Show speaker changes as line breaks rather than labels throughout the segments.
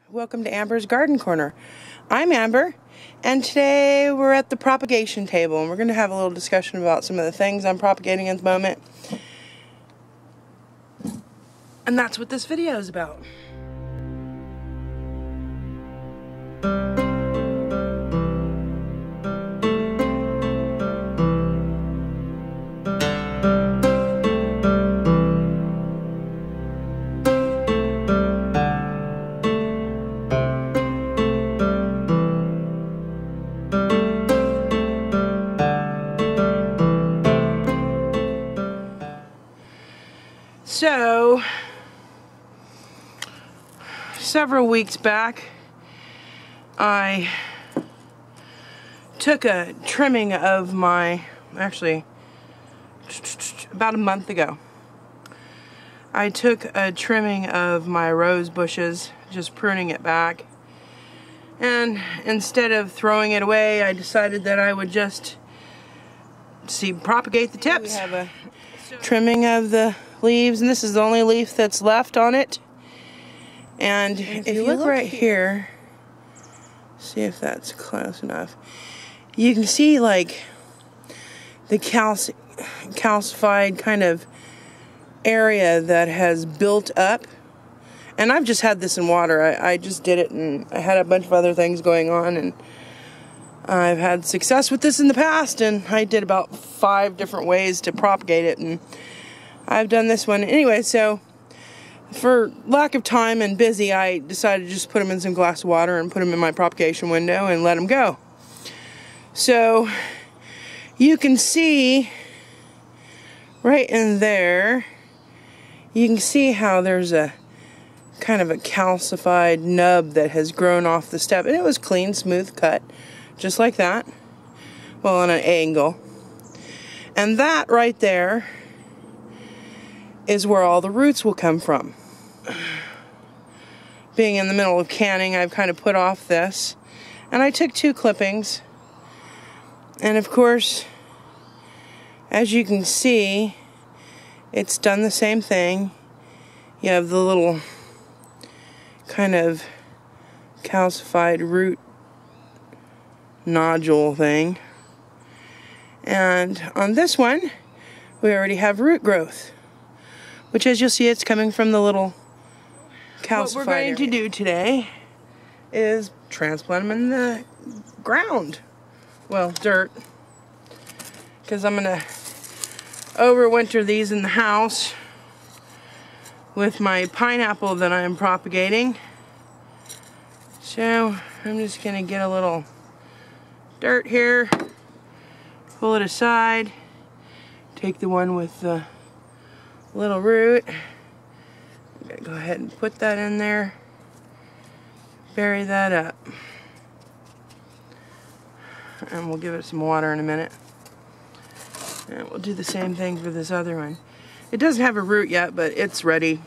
Welcome to Amber's Garden Corner. I'm Amber, and today we're at the propagation table, and we're going to have a little discussion about some of the things I'm propagating at the moment. And that's what this video is about. So, several weeks back, I took a trimming of my, actually, about a month ago, I took a trimming of my rose bushes, just pruning it back, and instead of throwing it away, I decided that I would just propagate the tips. We have a trimming of the leaves, and this is the only leaf that's left on it. And if you look right here, see if that's close enough, you can see like the calcified kind of area that has built up. And I've just had this in water. I just did it, and I had a bunch of other things going on, and I've had success with this in the past, and I did about 5 different ways to propagate it, and I've done this one. Anyway, so for lack of time and busy, I decided to just put them in some glass of water and put them in my propagation window and let them go. So you can see right in there, you can see how there's a kind of a calcified nub that has grown off the stem. And it was clean, smooth cut, just like that. Well, on an angle. And that right there is where all the roots will come from. Being in the middle of canning, I've kind of put off this. And I took 2 clippings. And of course, as you can see, it's done the same thing. You have the little kind of calcified root nodule thing. And on this one, we already have root growth, which, as you'll see, it's coming from the little calcified What we're going to do today is transplant them in the ground. Well, dirt. Because I'm going to overwinter these in the house with my pineapple that I'm propagating. So, I'm just going to get a little dirt here, pull it aside, take the one with the little root. I'm going to go ahead and put that in there, bury that up, and we'll give it some water in a minute. And we'll do the same thing for this other one. It doesn't have a root yet, but it's ready.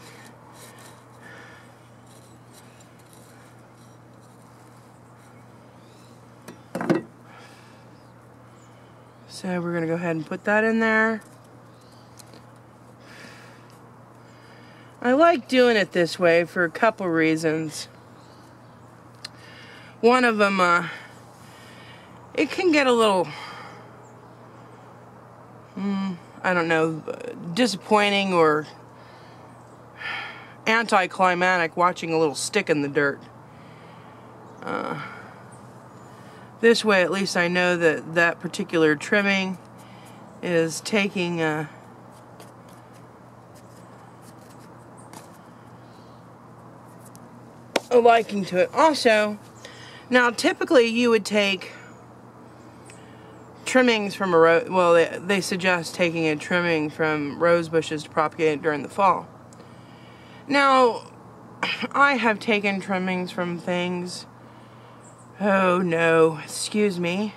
So we're going to go ahead and put that in there. I like doing it this way for a couple reasons. One of them, it can get a little, I don't know, disappointing or anticlimactic watching a little stick in the dirt. This way, at least I know that that particular trimming is taking a liking to it. Also, now typically you would take trimmings from a rose. Well, they suggest taking a trimming from rose bushes to propagate it during the fall. Now, I have taken trimmings from things. Oh no, excuse me.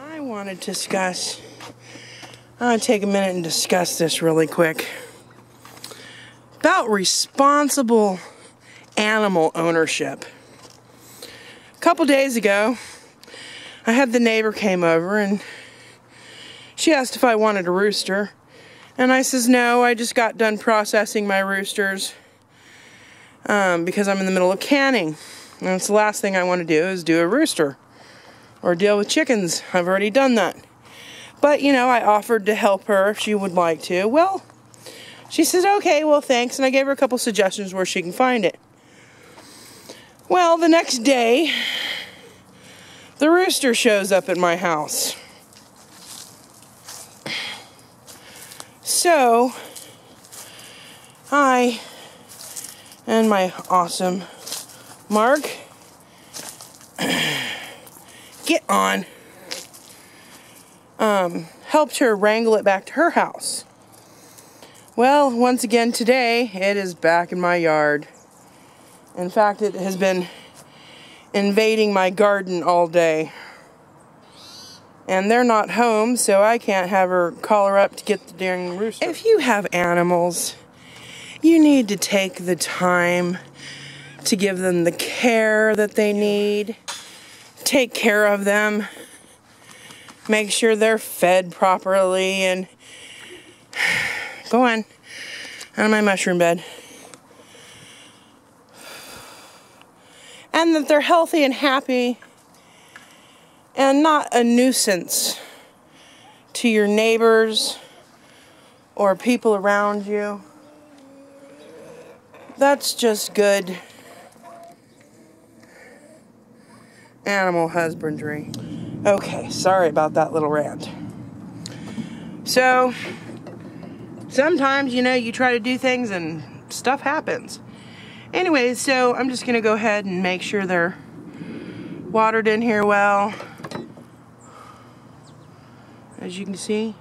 I want to discuss. I'm going to take a minute and discuss this really quick. About responsible animal ownership. A couple days ago, I had the neighbor came over and she asked if I wanted a rooster. And I says, no, I just got done processing my roosters. because I'm in the middle of canning. And it's the last thing I want to do is do a rooster or deal with chickens. I've already done that. But, you know, I offered to help her if she would like to. Well, she says, okay, well, thanks. And I gave her a couple suggestions where she can find it. Well, the next day, the rooster shows up at my house. So, I and my awesome Mark get on, helped her wrangle it back to her house. Well, once again today, it is back in my yard. In fact, it has been invading my garden all day. And they're not home, so I can't have her call her up to get the dang rooster. If you have animals, you need to take the time to give them the care that they need. Take care of them. Make sure they're fed properly and go on out of my mushroom bed. And that they're healthy and happy and not a nuisance to your neighbors or people around you. That's just good animal husbandry. Okay, sorry about that little rant. So, sometimes, you know, you try to do things and stuff happens. Anyways, so I'm just going to go ahead and make sure they're watered in here well. As you can see.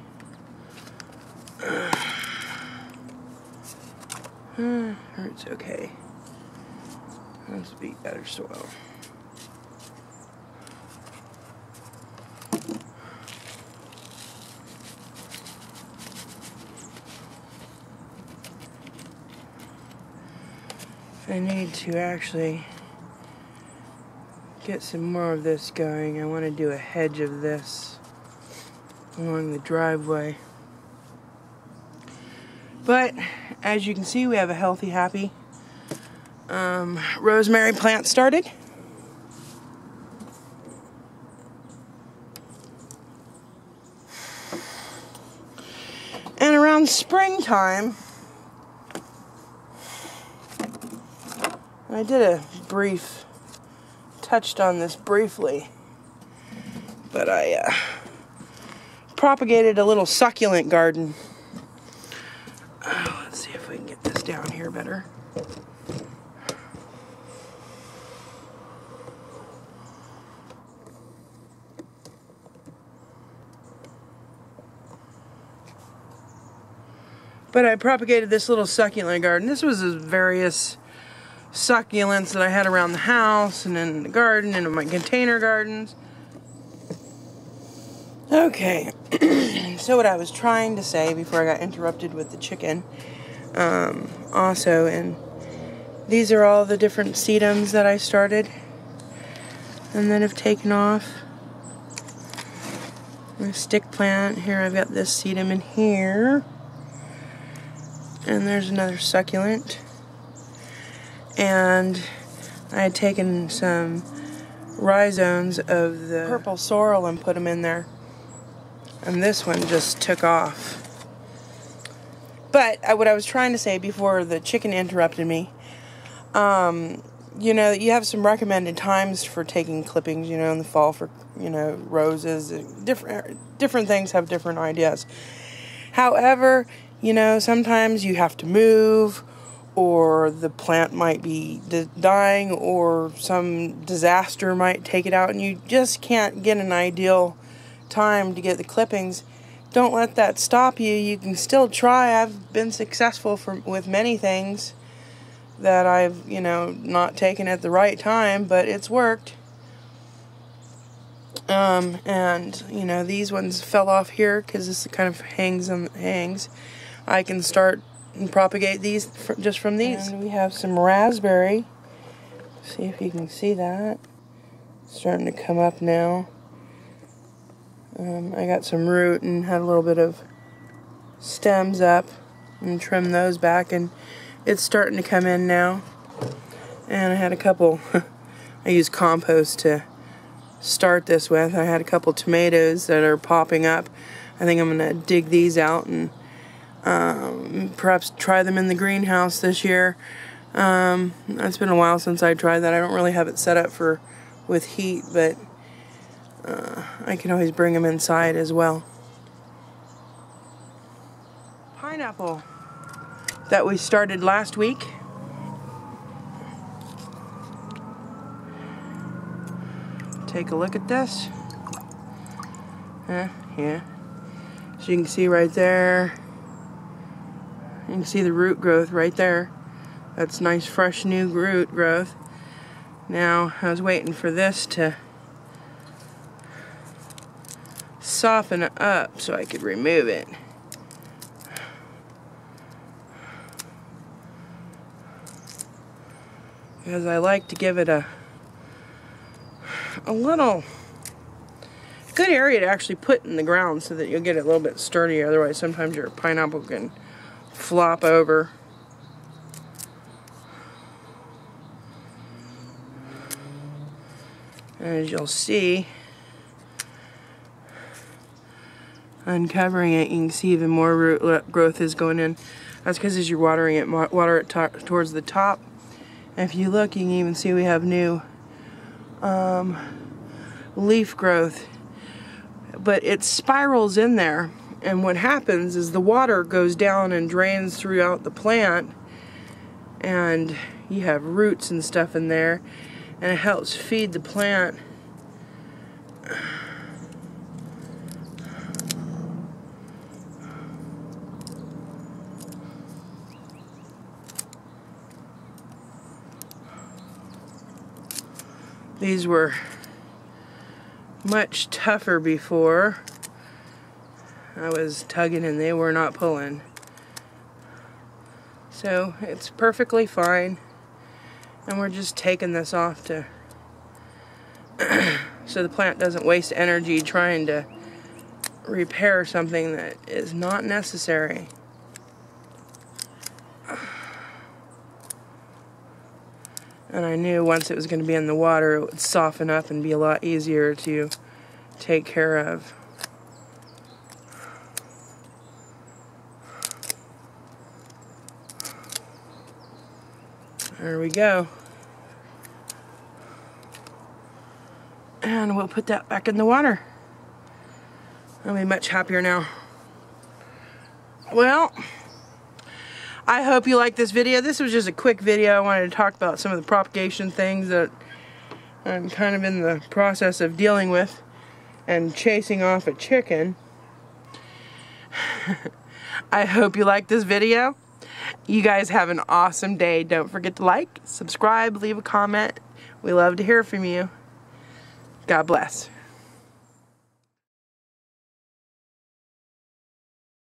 It's okay. Must be better soil. I need to actually get some more of this going. I want to do a hedge of this along the driveway. But as you can see, we have a healthy, happy rosemary plant started. And around springtime, I did touched on this briefly, but I propagated a little succulent garden. Let's see if we can get this down here better. But I propagated this little succulent garden. This was various succulents that I had around the house and in the garden and in my container gardens. Okay, so what I was trying to say before I got interrupted with the chicken, and these are all the different sedums that I started and then have taken off. My stick plant, here I've got this sedum in here, and there's another succulent, and I had taken some rhizomes of the purple sorrel and put them in there. And this one just took off. But what I was trying to say before the chicken interrupted me, you know, you have some recommended times for taking clippings, you know, in the fall for, you know, roses. Different things have different ideas. However, you know, sometimes you have to move, or the plant might be dying, or some disaster might take it out, and you just can't get an ideal time to get the clippings. Don't let that stop you. You can still try. I've been successful with many things that I've, you know, not taken at the right time, but it's worked. And you know, these ones fell off here because this kind of hangs. I can start and propagate these just from these. And we have some raspberry. See if you can see that. It's starting to come up now. I got some root and had a little bit of stems up and trim those back, and it's starting to come in now. And I had a couple, I used compost to start this with. I had a couple tomatoes that are popping up. I think I'm going to dig these out and perhaps try them in the greenhouse this year. It's been a while since I tried that. I don't really have it set up for with heat, but I can always bring them inside as well. Pineapple that we started last week. Take a look at this. Yeah. So you can see right there. You can see the root growth right there. That's nice fresh new root growth. Now I was waiting for this to soften it up so I could remove it. Because I like to give it a little good area to actually put in the ground so that you'll get it a little bit sturdier. Otherwise sometimes your pineapple can flop over. As you'll see, uncovering it, you can see even more root growth is going in. That's because as you're watering it, water it towards the top. And if you look, you can even see we have new leaf growth. But it spirals in there, and what happens is the water goes down and drains throughout the plant, and you have roots and stuff in there, and it helps feed the plant. These were much tougher before. I was tugging and they were not pulling. So it's perfectly fine. And we're just taking this off to so the plant doesn't waste energy trying to repair something that is not necessary. And I knew once it was going to be in the water, it would soften up and be a lot easier to take care of. There we go. And we'll put that back in the water. I'll be much happier now. Well, I hope you like this video. This was just a quick video. I wanted to talk about some of the propagation things that I'm kind of in the process of dealing with and chasing off a chicken. I hope you like this video. You guys have an awesome day. Don't forget to like, subscribe, leave a comment. We love to hear from you. God bless.